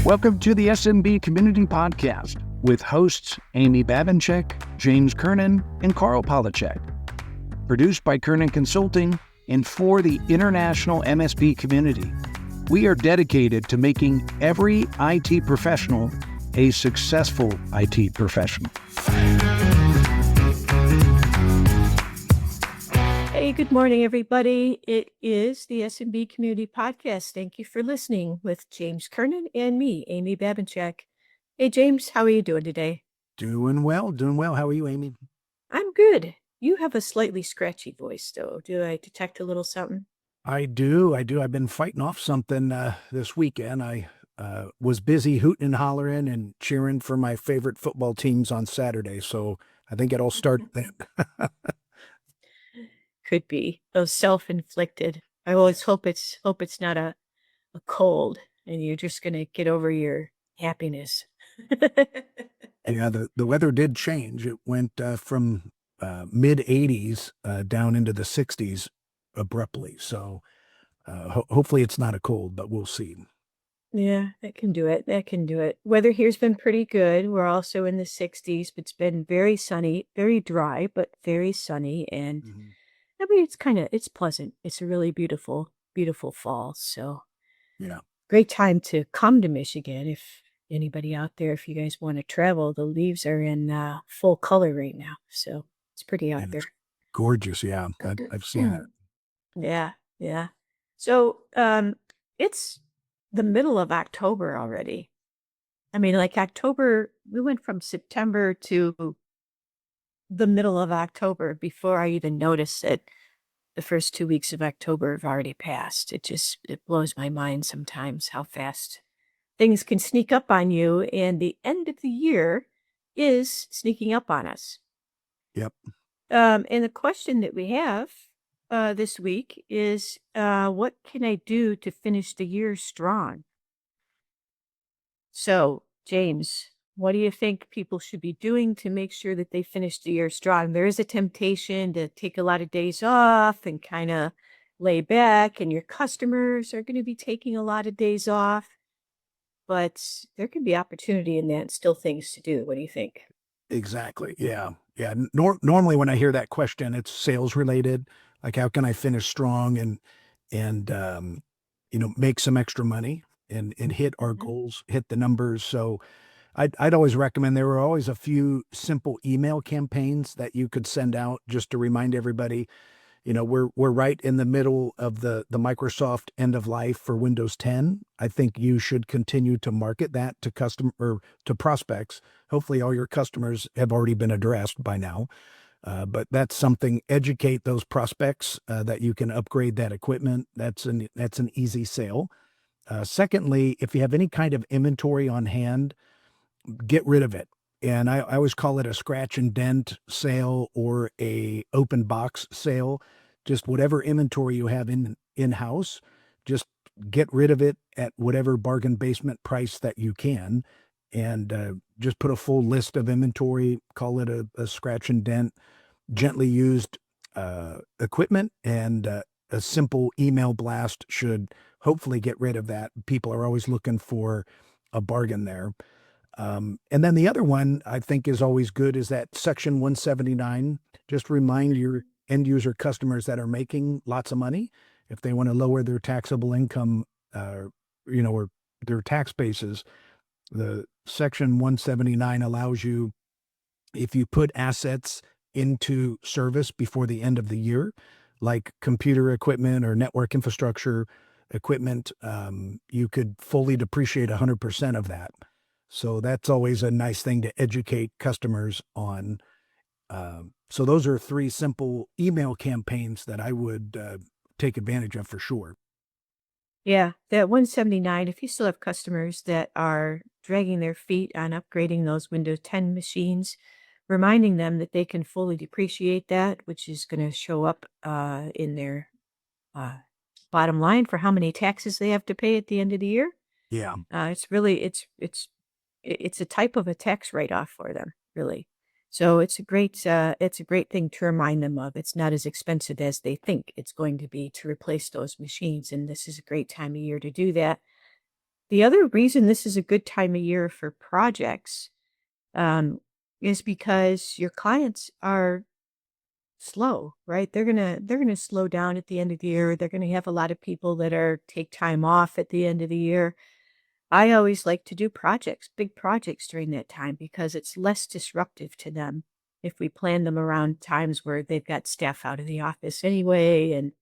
Welcome to the SMB Community Podcast with hosts Amy Babinchek, James Kernan, and Carl Polachek. Produced by Kernan Consulting and for the international MSP community. We are dedicated to making every IT professional a successful IT professional. Hey, good morning, everybody. It is the SMB Community Podcast. Thank you for listening with James Kernan and me, Amy Babinchek. Hey, James, how are you doing today? Doing well. How are you, Amy? I'm good. You have a slightly scratchy voice, though. Do I detect a little something? I do. I've been fighting off something this weekend. I was busy hooting and hollering and cheering for my favorite football teams on Saturday, so I think it all started then. Could be. Those self-inflicted. I always hope it's not a cold and you're just going to get over your happiness. Yeah, the weather did change. It went from mid 80s down into the 60s abruptly. So hopefully it's not a cold, but we'll see. Yeah, that can do it. Weather here's been pretty good. We're also in the 60s, but it's been very sunny, very dry, but very sunny. And I mean, it's pleasant. It's a really beautiful, beautiful fall. So Yeah. great time to come to Michigan. If anybody out there, if you guys want to travel, the leaves are in full color right now. So it's pretty out And there. it's gorgeous. Yeah, I've seen it. Yeah. So it's the middle of October already. I mean, like October, we went from September to the middle of October before I even noticed that the first 2 weeks of October have already passed. It blows my mind sometimes how fast things can sneak up on you, and the end of the year is sneaking up on us. Yep. And the question that we have this week is, what can I do to finish the year strong? So, James, what do you think people should be doing to make sure that they finish the year strong? There is a temptation to take a lot of days off and kind of lay back, and your customers are going to be taking a lot of days off, but there can be opportunity in that and still things to do. What do you think? Exactly. Yeah. Yeah. Normally when I hear that question, it's sales related. Like, how can I finish strong and make some extra money and hit our goals, hit the numbers. So I'd always recommend there were always a few simple email campaigns that you could send out just to remind everybody. We're right in the middle of the Microsoft end of life for Windows 10. I think you should continue to market that to to prospects. Hopefully all your customers have already been addressed by now. But that's something, educate those prospects that you can upgrade that equipment. That's an easy sale. Secondly, if you have any kind of inventory on hand, get rid of it. And I always call it a scratch and dent sale or a open box sale. Just whatever inventory you have in-house, just get rid of it at whatever bargain basement price that you can. And just put a full list of inventory, call it a scratch and dent, gently used equipment, and a simple email blast should hopefully get rid of that. People are always looking for a bargain there. And then the other one I think is always good is that Section 179. Just remind your end user customers that are making lots of money, if they want to lower their taxable income, or their tax bases, the Section 179 allows you, if you put assets into service before the end of the year, like computer equipment or network infrastructure equipment, you could fully depreciate 100% of that. So that's always a nice thing to educate customers on. So those are 3 simple email campaigns that I would take advantage of for sure. Yeah, that 179, if you still have customers that are dragging their feet on upgrading those Windows 10 machines, reminding them that they can fully depreciate that, which is going to show up in their bottom line for how many taxes they have to pay at the end of the year. Yeah. It's really, it's a type of a tax write-off for them, really. So it's a great thing to remind them of. It's not as expensive as they think it's going to be to replace those machines, and this is a great time of year to do that. the other reason this is a good time of year for projects is because your clients are slow, right? They're gonna slow down at the end of the year. They're gonna have a lot of people that are take time off at the end of the year. I always like to do projects, big projects during that time because it's less disruptive to them if we plan them around times where they've got staff out of the office anyway and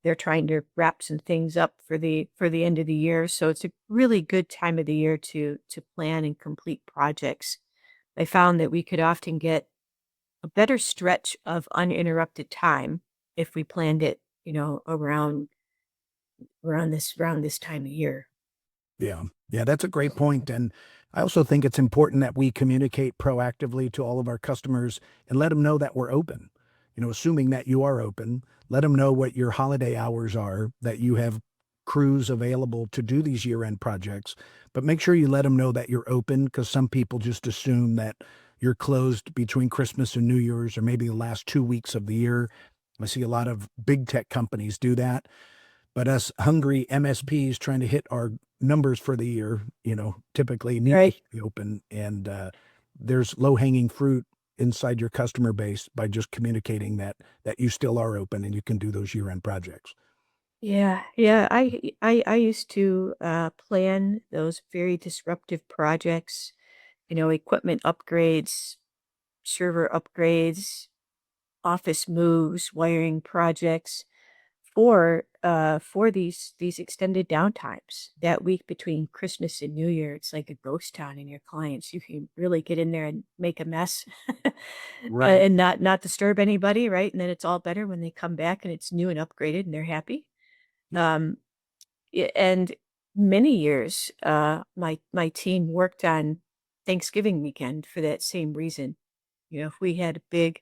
they're trying to wrap some things up for the end of the year. So it's a really good time of the year to plan and complete projects. I found that we could often get a better stretch of uninterrupted time if we planned it, around this time of year. Yeah. Yeah, that's a great point. And I also think it's important that we communicate proactively to all of our customers and let them know that we're open. Assuming that you are open, let them know what your holiday hours are, that you have crews available to do these year-end projects. But make sure you let them know that you're open because some people just assume that you're closed between Christmas and New Year's or maybe the last 2 weeks of the year. I see a lot of big tech companies do that. But us hungry MSPs trying to hit our numbers for the year, typically need to Right. be open. And there's low hanging fruit inside your customer base by just communicating that you still are open and you can do those year end projects. Yeah, yeah. I used to plan those very disruptive projects, equipment upgrades, server upgrades, office moves, wiring projects for these extended downtimes. That week between Christmas and New Year, it's like a ghost town in your clients. You can really get in there and make a mess Right. and not disturb anybody, right? And then it's all better when they come back and it's new and upgraded and they're happy. Um, and many years, my team worked on Thanksgiving weekend for that same reason. If we had big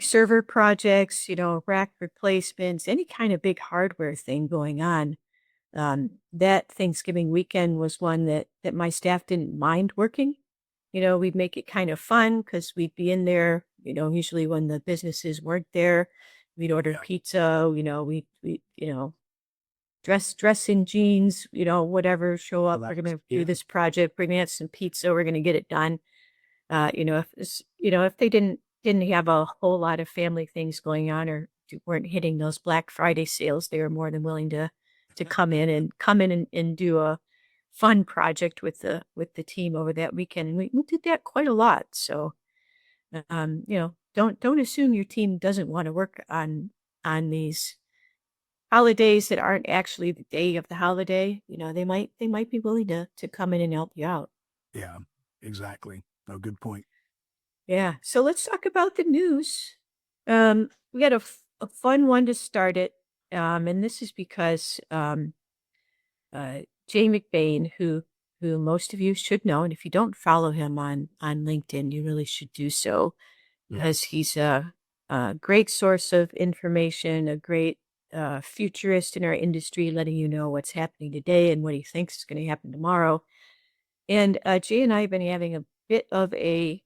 server projects, rack replacements, any kind of big hardware thing going on, that Thanksgiving weekend was one that my staff didn't mind working. We'd make it kind of fun because we'd be in there, usually when the businesses weren't there. We'd order Yeah. pizza, we dress in jeans, whatever, show up. We're Relax. gonna do Yeah. this project, bring out some pizza, we're gonna get it done. If they didn't have a whole lot of family things going on or weren't hitting those Black Friday sales, they were more than willing to come in and do a fun project with the team over that weekend. And we did that quite a lot. So don't assume your team doesn't want to work on these holidays that aren't actually the day of the holiday. They might be willing to come in and help you out. Yeah. Exactly. No, good point. Yeah. So let's talk about the news. We got a fun one to start it. And this is because Jay McBain, who most of you should know, and if you don't follow him on LinkedIn, you really should do so Yeah. because he's a great source of information, a great futurist in our industry, letting you know what's happening today and what he thinks is going to happen tomorrow. And Jay and I have been having a bit of a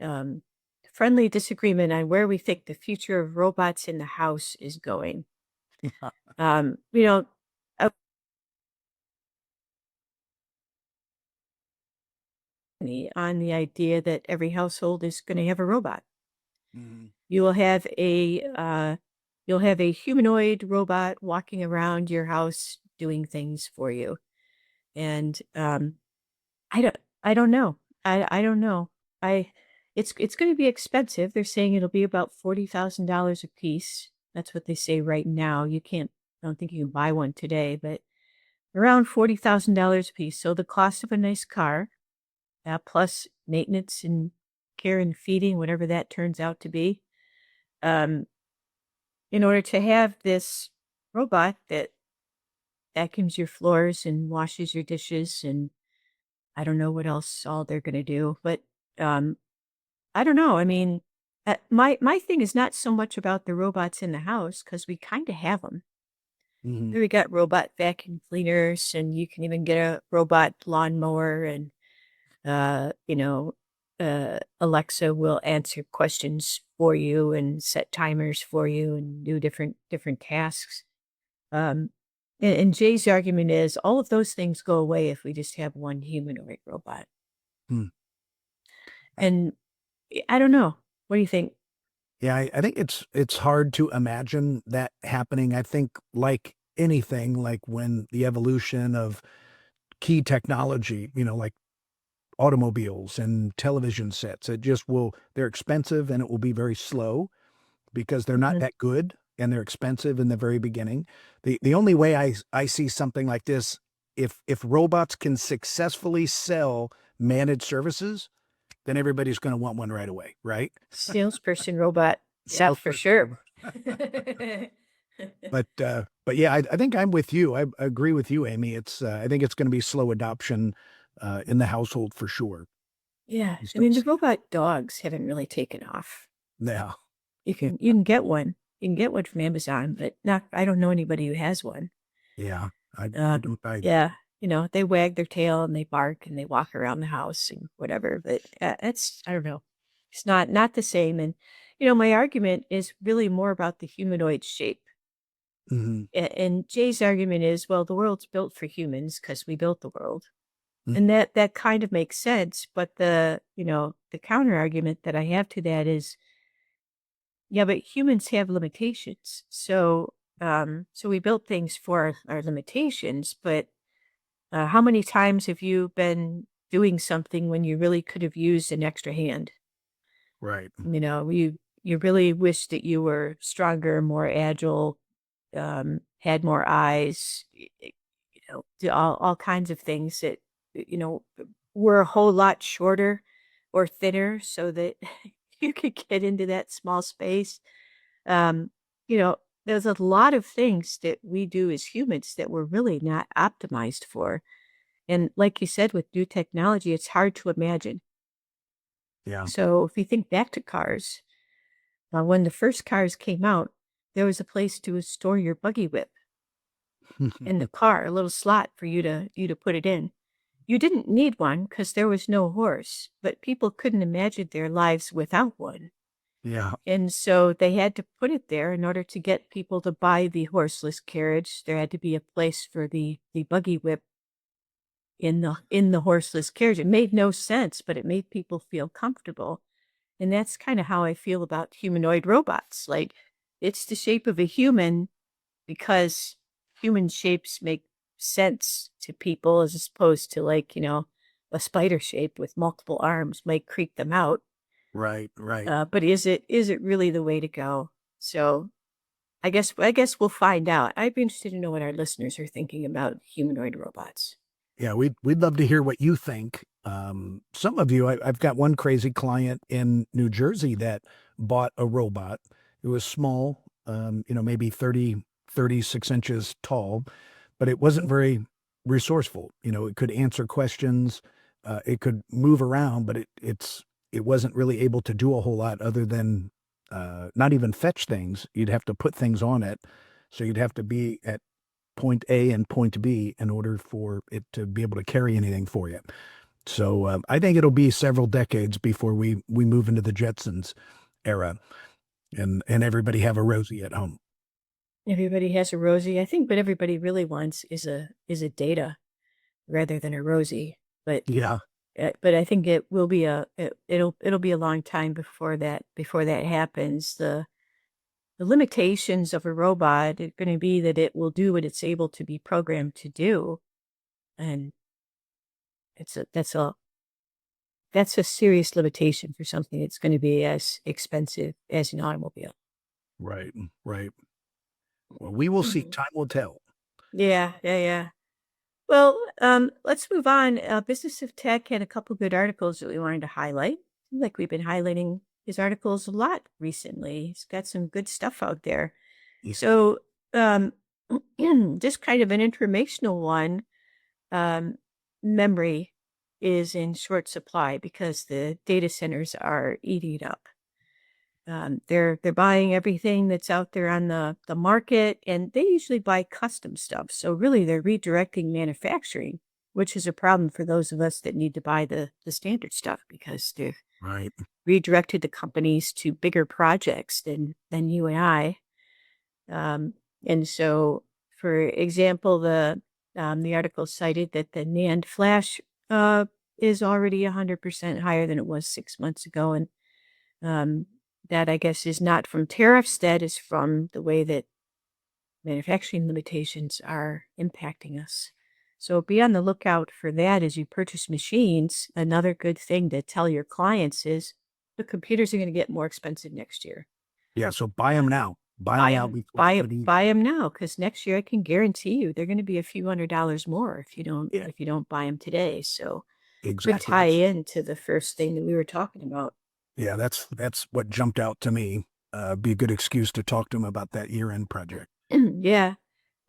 um, friendly disagreement on where we think the future of robots in the house is going. Um, you know, uh, on the idea that every household is going to have a robot. Mhm. You will have you'll have a humanoid robot walking around your house doing things for you. And I don't know. I don't know. I it's going to be expensive. They're saying it'll be about $40,000 a piece. That's what they say right now. I don't think you can buy one today, but around $40,000 a piece. So the cost of a nice car, plus maintenance and care and feeding, whatever that turns out to be, um, in order to have this robot that vacuums your floors and washes your dishes and I don't know what else all they're going to do, but um, I don't know. I mean, my thing is not so much about the robots in the house because we kind of have them. Mhm. We got robot vacuum cleaners, and you can even get a robot lawnmower, and uh, you know, Alexa will answer questions for you and set timers for you and do different tasks. Um, And Jay's argument is all of those things go away if we just have one humanoid robot. Hmm. And I don't know. What do you think? Yeah, I think it's hard to imagine that happening. I think like anything, like when the evolution of key technology, like automobiles and television sets, they're expensive and it will be very slow because they're not Mhm. that good and they're expensive in the very beginning. The only way I see something like this, if robots can successfully sell managed services, then everybody's going to want one right away, right? Salesperson robot. Yeah, for Salesperson sure. robot. But yeah, I think I'm with you. I agree with you, Amy. I think it's going to be slow adoption in the household for sure. Yeah. Just I don't mean, the see. robot dogs haven't really taken off. Yeah, You can get one. You can get one from Amazon, but not I don't know anybody who has one. yeah. I Uh, don't either. yeah, they wag their tail and they bark and they walk around the house and whatever. But it's I don't know, it's not the same. And my argument is really more about the humanoid shape. Hmm. And Jay's argument is, well, the world's built for humans because we built the world, Hmm. and that kind of makes sense. But the counter argument that I have to that is, yeah, but humans have limitations. So we built things for our limitations, but how many times have you been doing something when you really could have used an extra hand? Right. You really wish that you were stronger, more agile, had more eyes, do all kinds of things that, you know, were a whole lot shorter or thinner so that you could get into that small space. Um, there's a lot of things that we do as humans that we're really not optimized for. And like you said, with new technology, it's hard to imagine. Yeah. So if you think back to cars, when the first cars came out, there was a place to store your buggy whip in the car, a little slot for you to put it in. You didn't need one because there was no horse, but people couldn't imagine their lives without one. Yeah. And so they had to put it there in order to get people to buy the horseless carriage. There had to be a place for the buggy whip in the horseless carriage. It made no sense, but it made people feel comfortable. And that's kind of how I feel about humanoid robots. Like it's the shape of a human because human shapes make sense to people as opposed to a spider shape with multiple arms might creep them out. Right. Right. But is it really the way to go? So I guess we'll find out. I'd be interested to know what our listeners are thinking about humanoid robots. Yeah, we'd love to hear what you think. Some of you, I've got one crazy client in New Jersey that bought a robot. It was small, maybe 36 inches tall, but it wasn't very resourceful. It could answer questions, it could move around, but it wasn't really able to do a whole lot other than not even fetch things. You'd have to put things on it. So you'd have to be at point A and point B in order for it to be able to carry anything for you. So I think it'll be several decades before we move into the Jetsons era and everybody have a Rosie at home. Everybody has a Rosie. I think what everybody really wants is a data rather than a Rosie. But Yeah, but I think it will be it'll be a long time before that happens. The limitations of a robot are going to be that it will do what it's able to be programmed to do, and it's a that's a serious limitation for something that's going to be as expensive as an automobile. right, right. Well, we will see. Mhm. Time will tell. Yeah, yeah, yeah. Well, let's move on. Business of Tech had a couple good articles that we wanted to highlight. Like we've been highlighting his articles a lot recently. He's got some good stuff out there. Yeah. So, um, just kind of an informational one. Um, Memory is in short supply because the data centers are eating up. They're buying everything that's out there on the market, and they usually buy custom stuff. So really, they're redirecting manufacturing, which is a problem for those of us that need to buy the standard stuff because they've Right. redirected the companies to bigger projects than you and I. Um, and so For example, the article cited that the NAND flash is already 100% higher than it was 6 months ago, and that I guess is not from tariffs. That is from the way that manufacturing limitations are impacting us. So be on the lookout for that as you purchase machines. Another good thing to tell your clients is the computers are going to get more expensive next year. Yeah. So buy them now. Buy them now. Buy them now, because next year I can guarantee you they're going to be a few $100s more if you don't buy them today. So Exactly. could tie into the first thing that we were talking about. Yeah, that's what jumped out to me. Be a good excuse to talk to them about that year-end project. Yeah.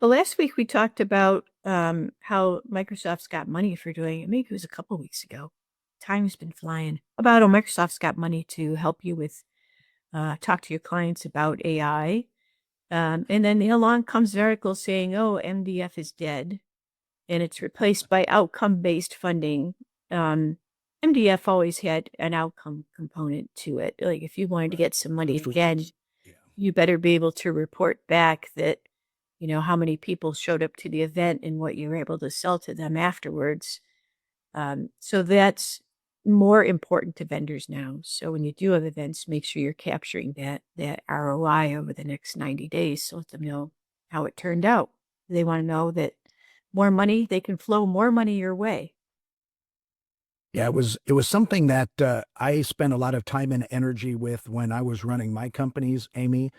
Well, last week we talked about how Microsoft's got money for doing it. Maybe it was a couple weeks ago. Time's been flying. About how Microsoft's got money to help you with talk to your clients about AI. And then along comes an article saying, oh, MDF is dead and it's replaced by outcome-based funding. MDF always had an outcome component to it. Like if you wanted to get some money again, you better be able to report back that, how many people showed up to the event and what you were able to sell to them afterwards. So that's more important to vendors now. So when you do have events, make sure you're capturing that ROI over the next 90 days. So let them know how it turned out. They want to know that more money, they can flow more money your way. Yeah, it was something that I spent a lot of time and energy with when I was running my companies, Amy.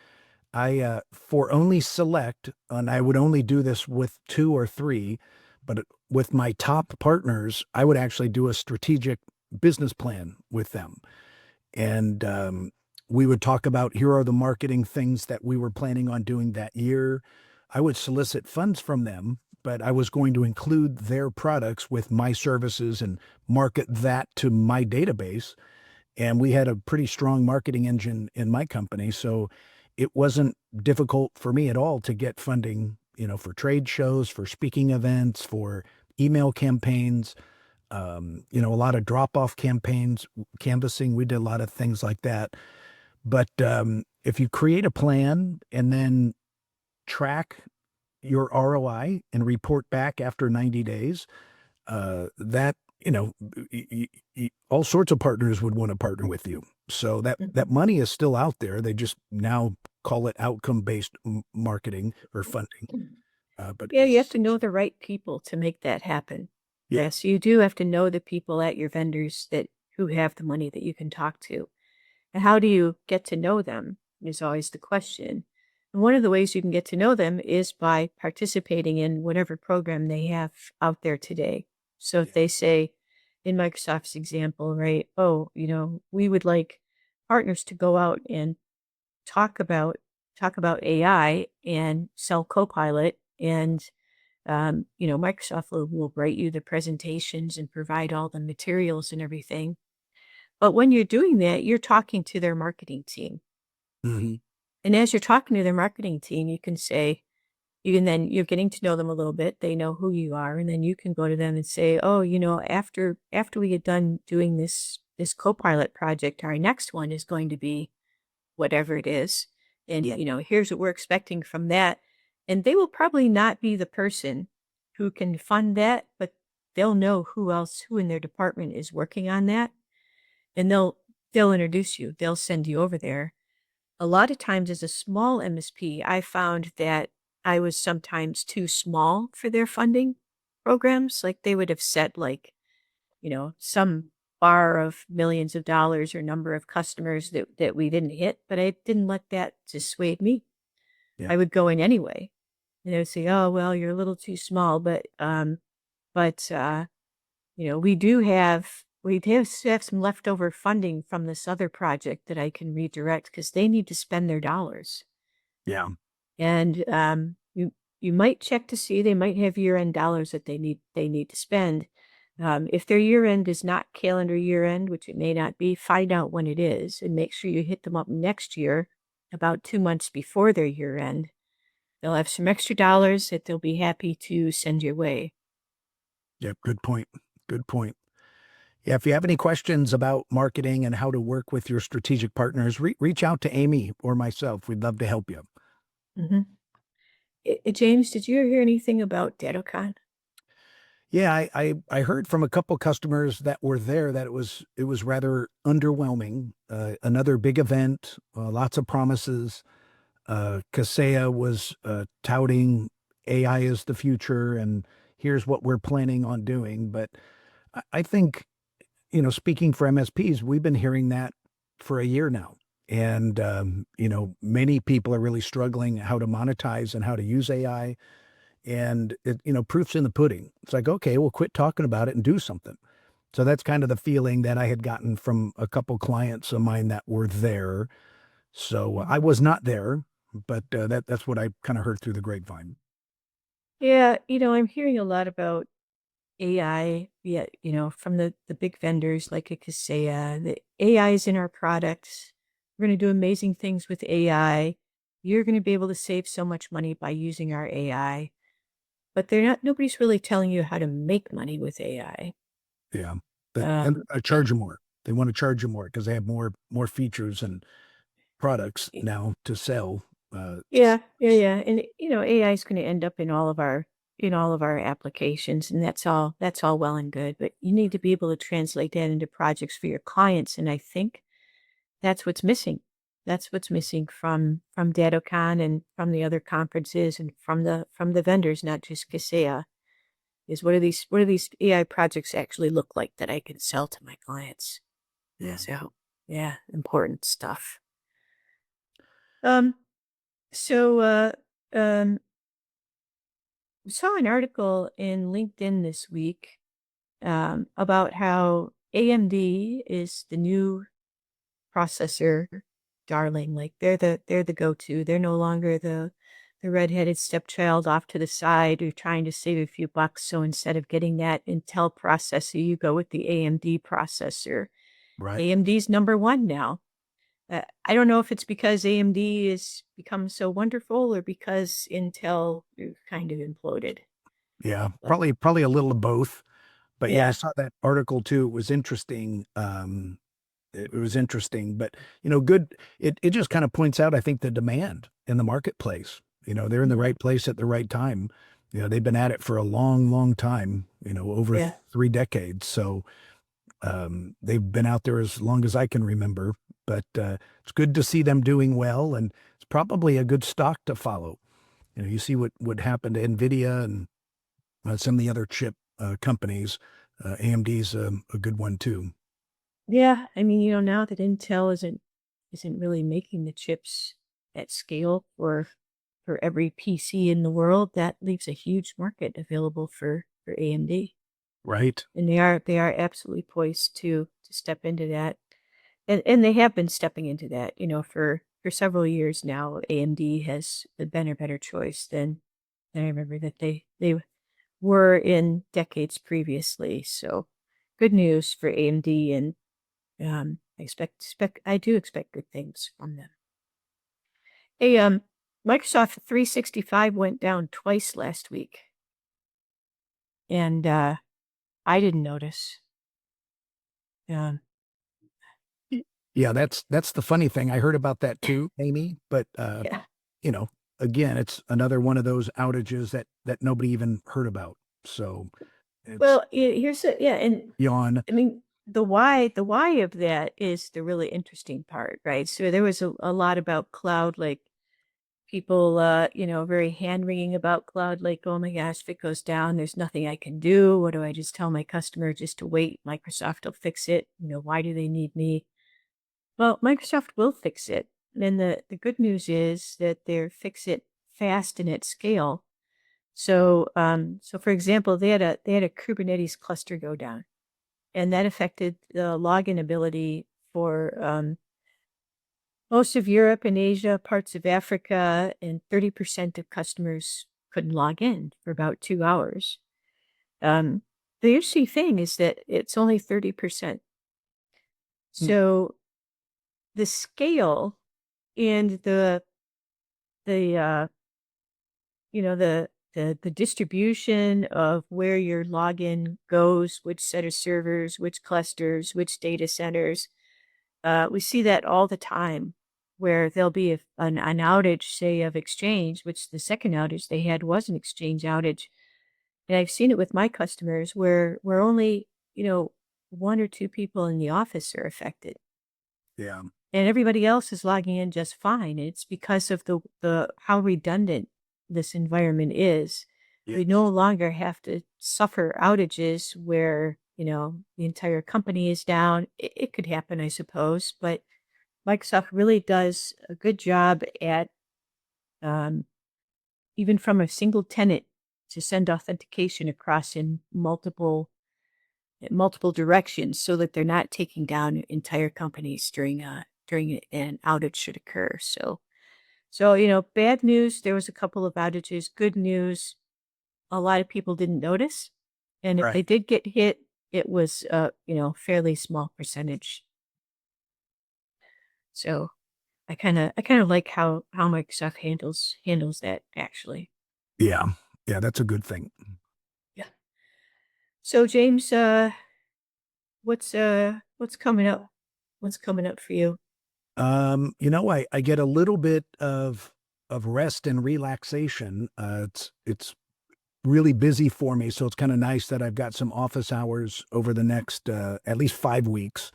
I for only select, and I would only do this with 2 or 3, but with my top partners, I would actually do a strategic business plan with them. And we would talk about, here are the marketing things that we were planning on doing that year. I would solicit funds from them, but I was going to include their products with my services and market that to my database. And we had a pretty strong marketing engine in my company. So it wasn't difficult for me at all to get funding, for trade shows, for speaking events, for email campaigns, a lot of drop-off campaigns, canvassing. We did a lot of things like that. But if you create a plan and then track your ROI and report back after 90 days, that, all sorts of partners would want to partner with you. So that money is still out there. They just now call it outcome-based marketing or funding. But yeah, you have to know the right people to make that happen. Yeah. So you do have to know the people at your vendors who have the money that you can talk to. And how do you get to know them is always the question. And one of the ways you can get to know them is by participating in whatever program they have out there today. So if they say, in Microsoft's example, right, oh, we would like partners to go out and talk about AI and sell Copilot, and Microsoft will write you the presentations and provide all the materials and everything. But when you're doing that, you're talking to their marketing team. Mhm. And as you're talking to their marketing team, you're getting to know them a little bit. They know who you are. And then you can go to them and say, oh, after we get done doing this Copilot project, our next one is going to be whatever it is. And, here's what we're expecting from that. And they will probably not be the person who can fund that, but they'll know who in their department is working on that. And they'll introduce you. They'll send you over there. A lot of times as a small MSP, I found that I was sometimes too small for their funding programs. Like they would have set some bar of millions of dollars or number of customers that we didn't hit, but I didn't let that dissuade me. Yeah. I would go in anyway. And they would say, oh, well, you're a little too small, but we have some leftover funding from this other project that I can redirect because they need to spend their dollars. Yeah. And you might check to see, they might have year-end dollars that they need to spend. If their year-end is not calendar year-end, which it may not be, find out when it is and make sure you hit them up next year about 2 months before their year-end. They'll have some extra dollars that they'll be happy to send your way. Yep. Good point. Good point. Yeah. If you have any questions about marketing and how to work with your strategic partners, reach out to Amy or myself. We'd love to help you. Mm-hmm. James, did you hear anything about DattoCon? Yeah, I heard from a couple customers that were there that it was rather underwhelming. Another big event, lots of promises. Kaseya was touting AI is the future, and here's what we're planning on doing. But I think, speaking for MSPs, we've been hearing that for a year now. And, many people are really struggling how to monetize and how to use AI. And proof's in the pudding. It's like, okay, well, quit talking about it and do something. So that's kind of the feeling that I had gotten from a couple clients of mine that were there. So I was not there, but that's what I kind of heard through the grapevine. Yeah, I'm hearing a lot about AI, yeah, from the big vendors like a Kaseya. The AI is in our products. We're going to do amazing things with AI. You're going to be able to save so much money by using our AI. But nobody's really telling you how to make money with AI. Yeah, but and Um, I charge you more. They want to charge you more because they have more features and products y- now to sell. yeah. And AI is going to end up in all of our applications, and that's all well and good. But you need to be able to translate that into projects for your clients. And I think that's what's missing. That's what's missing from DattoCon and from the other conferences and from the vendors, not just Kaseya, is what do these AI projects actually look like that I can sell to my clients? Yeah, So yeah, important stuff. Um, so um saw an article in LinkedIn this week about how AMD is the new processor darling. Like they're the go-to. They're no longer the redheaded stepchild off to the side who's trying to save a few bucks. So instead of getting that Intel processor, you go with the AMD processor. right. AMD's number one now. I don't know if it's because AMD has become so wonderful or because Intel kind of imploded. Yeah, But probably a little of both. But yeah, I yeah, saw that article too. It was interesting. It was interesting, but good. It just kind of points out, I think, the demand in the marketplace. They're in the yeah, right place at the right time. They've been at it for a long, long time. Over yeah. 3 decades. So they've been out there as long as I can remember. But it's good to see them doing well, and it's probably a good stock to follow. You see what happened to Nvidia and some of the other chip companies. AMD's a good one too. Yeah, I mean, now that Intel isn't really making the chips at scale for every PC in the world, that leaves a huge market available for AMD. Right. And they are absolutely poised to step into that. And they have been stepping into that, for several years now. AMD has been a better choice than I remember that they were in decades previously. So good news for AMD, and I do expect good things from them. Hey, Microsoft 365 went down twice last week, and I didn't notice. Um, Yeah, that's the funny thing. I heard about that too, Amy, but yeah. you know, again, it's another one of those outages that nobody even heard about. So it's Well, here's yeah, and yawn. I mean the why of that is the really interesting part, right? So there was a lot about cloud, like people, very hand wringing about cloud, like, oh my gosh, if it goes down, there's nothing I can do. What do I just tell my customer just to wait? Microsoft will fix it. Why do they need me? Well, Microsoft will fix it. And the good news is that they're fix it fast and at scale. So, so for example, they had a Kubernetes cluster go down, and that affected the login ability for most of Europe and Asia, parts of Africa, and 30% of customers couldn't log in for about 2 hours. Um, the interesting thing is that it's only 30%. Hmm. So the scale and the the distribution of where your login goes, which set of servers, which clusters, which data centers, we see that all the time. where there'll be an outage, say, of Exchange, which the second outage they had was an Exchange outage. And I've seen it with my customers where only, one or two people in the office are affected. Yeah. And everybody else is logging in just fine. It's because of the how redundant this environment is. Yeah. We no longer have to suffer outages where, the entire company is down. It could happen, I suppose, but Microsoft really does a good job at even from a single tenant to send authentication across in multiple directions so that they're not taking down entire companies during an outage should occur. So bad news, there was a couple of outages. Good news, a lot of people didn't notice. And if Right. they did get hit, it was fairly small percentage. So I kind of like how Microsoft handles that actually. Yeah. Yeah. That's a good thing. Yeah. So James, what's coming up? What's coming up for you? I get a little bit of rest and relaxation. It's really busy for me, so it's kind of nice that I've got some office hours over the next at least 5 weeks.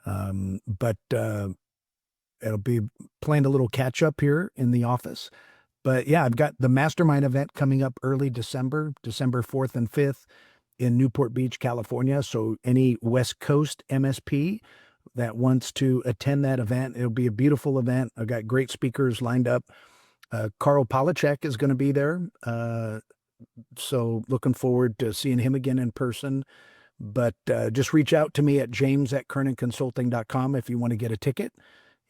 But it'll be playing a little catch up here in the office. But yeah, I've got the Mastermind event coming up early December 4th and 5th in Newport Beach, California. So any West Coast MSP that wants to attend that event, it'll be a beautiful event. I've got great speakers lined up. Carl Polachek is going to be there. So looking forward to seeing him again in person. But just reach out to me at james@kernonconsulting.com if you want to get a ticket,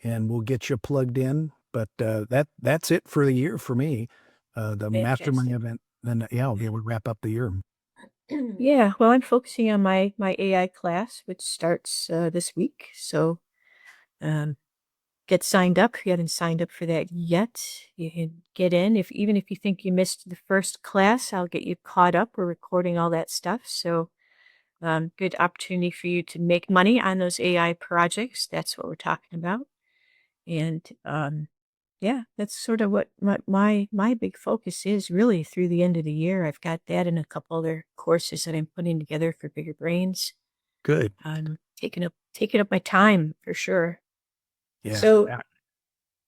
and we'll get you plugged in. But that's it for the year for me. The Mastermind event. Then I'll be able to wrap up the year. Yeah, well, I'm focusing on my AI class, which starts this week. So get signed up. If you haven't signed up for that yet, you can get in. Even if you think you missed the first class, I'll get you caught up. We're recording all that stuff. So good opportunity for you to make money on those AI projects. That's what we're talking about. And yeah, that's sort of what my big focus is really through the end of the year. I've got that and a couple other courses that I'm putting together for bigger brains. Good. Taking up my time for sure. Yeah. So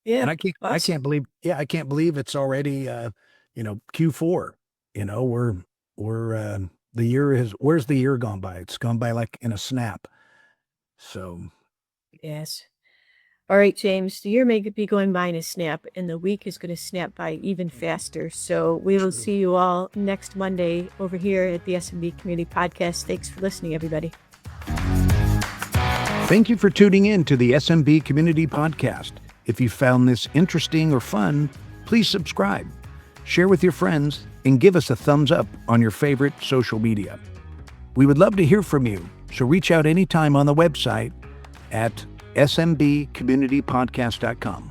yeah, And I can't believe it's already Q4. We're the year is where's the year gone by? It's gone by like in a snap. So yes. All right, James, the year may be going by in a snap, and the week is going to snap by even faster. So we will see you all next Monday over here at the SMB Community Podcast. Thanks for listening, everybody. Thank you for tuning in to the SMB Community Podcast. If you found this interesting or fun, please subscribe, share with your friends, and give us a thumbs up on your favorite social media. We would love to hear from you, so reach out anytime on the website at smbcommunitypodcast.com.